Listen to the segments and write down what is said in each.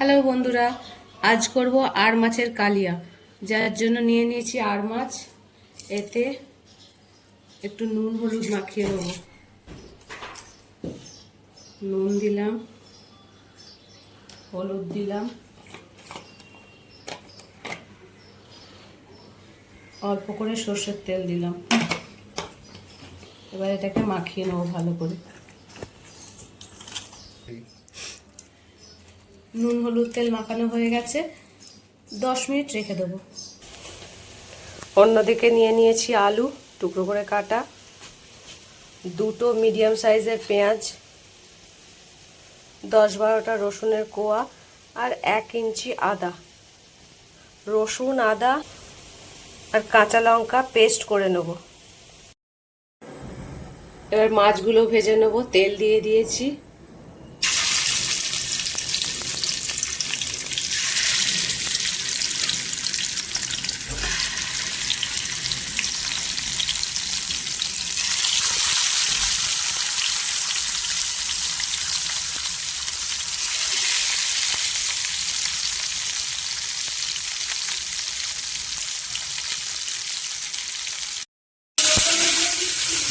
Hello বন্ধুরা, আজ করব আর মাছের কালিয়া। যার জন্য নিয়ে নিয়েছি আর মাছ। এতে একটু নুন হলুদ মাখিয়ে নেব। নুন দিলাম, হলুদ দিলাম, অল্প করে সর্ষের তেল দিলাম। এবার এটাকে মাখিয়ে নেব ভালো করে। নুন হলুদ তেল মাখানো হয়ে গেছে, 10 মিনিট রেখে দেবো। অন্যদিকে নিয়ে নিয়েছি আলু টুকরো করে কাটা, দুটো মিডিয়াম সাইজের পেঁয়াজ, 10-12টা রসুনের কোয়া আর 1 ইঞ্চি আদা। রসুন, আদা আর কাঁচা লঙ্কা পেস্ট করে নেব। এবার মাছগুলো ভেজে নেব। তেল দিয়ে দিয়েছি।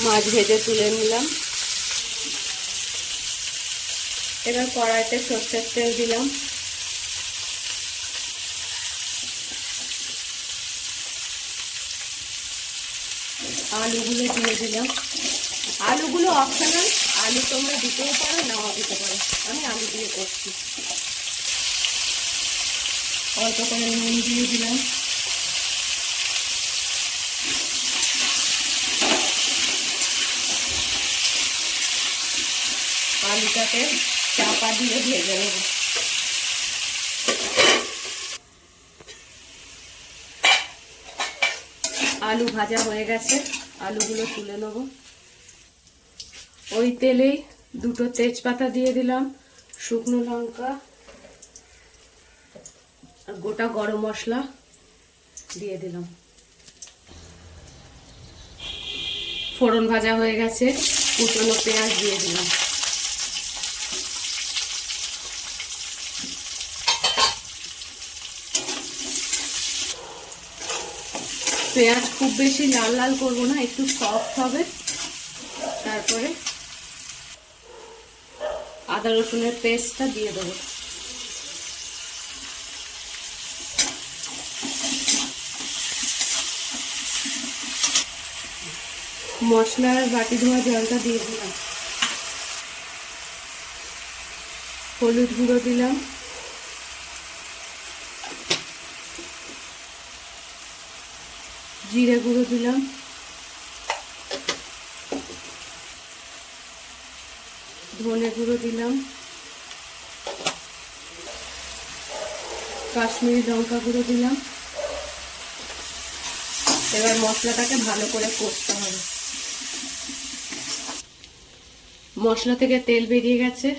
মাছ ভেজে তুলে নিলাম। এবার কড়াইতে সর্ষের তেল দিলাম। আলুগুলো দিয়ে দিলাম। আলুগুলো অপশনাল, আলু তোমরা দিতেও পারো, নাও দিতে পারো। আমি আলু দিয়ে করছি। অল্প করে নুন দিয়ে দিলাম। আলুটাকে চাপা দিয়ে ভেজে নেব। আলু ভাজা হয়ে গেছে, আলুগুলো তুলে নেব। ওই তেলেই দুটো তেজপাতা দিয়ে দিলাম, শুকনো লঙ্কা আর গোটা গরম মশলা দিয়ে দিলাম। ফোড়ন ভাজা হয়ে গেছে, কুচনো পেঁয়াজ দিয়ে দিলাম। পেঁয়াজ খুব বেশি লাল লাল করবো না, একটু সফট হবে। তারপরে আদা রসুনের পেস্টটা দিয়ে দেবো। মশলার বাটি ধোয়া জলটা দিয়ে দিলাম। হলুদ গুঁড়ো দিলাম, জিরে গুঁড়ো দিলাম, ধনে গুঁড়ো দিলাম, কাশ্মীরি লঙ্কা গুঁড়ো দিলাম। এবার মশলাটাকে ভালো করে কষতে হবে। মশলা থেকে তেল বেরিয়ে গেছে।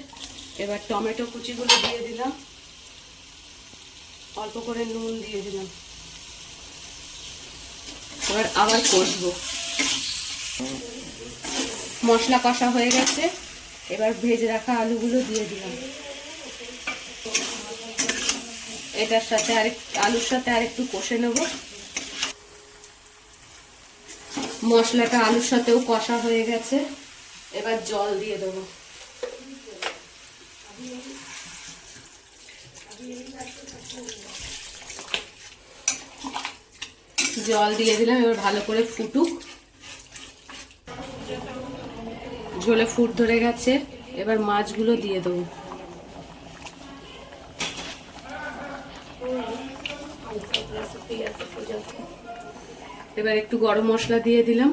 এবার টমেটো কুচিগুলো দিয়ে দিলাম, অল্প করে নুন দিয়ে দিলাম। এবার আবার কষবো। মশলা কষা হয়ে গেছে, এবার ভেজে রাখা আলুগুলো দিয়ে দিলাম। এটার সাথে আলুর সাথে আরেকটু কষে নেব। মশলাটা আলুর সাথেও কষা হয়ে গেছে, এবার জল দিয়ে দেবো। জল দিয়ে দিলাম, এবার ভালো করে ফুটুক। ঝোলে ফুট ধরে গেছে, এবার মাছগুলো দিয়ে দেবো। এবার একটু গরম মশলা দিয়ে দিলাম।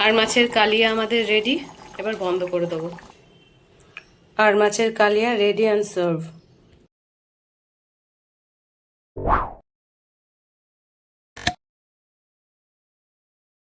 আর মাছের কালিয়া আমাদের রেডি। এবার বন্ধ করে দেবো। আর মাছের কালিয়া রেডি অ্যান্ড সার্ভ।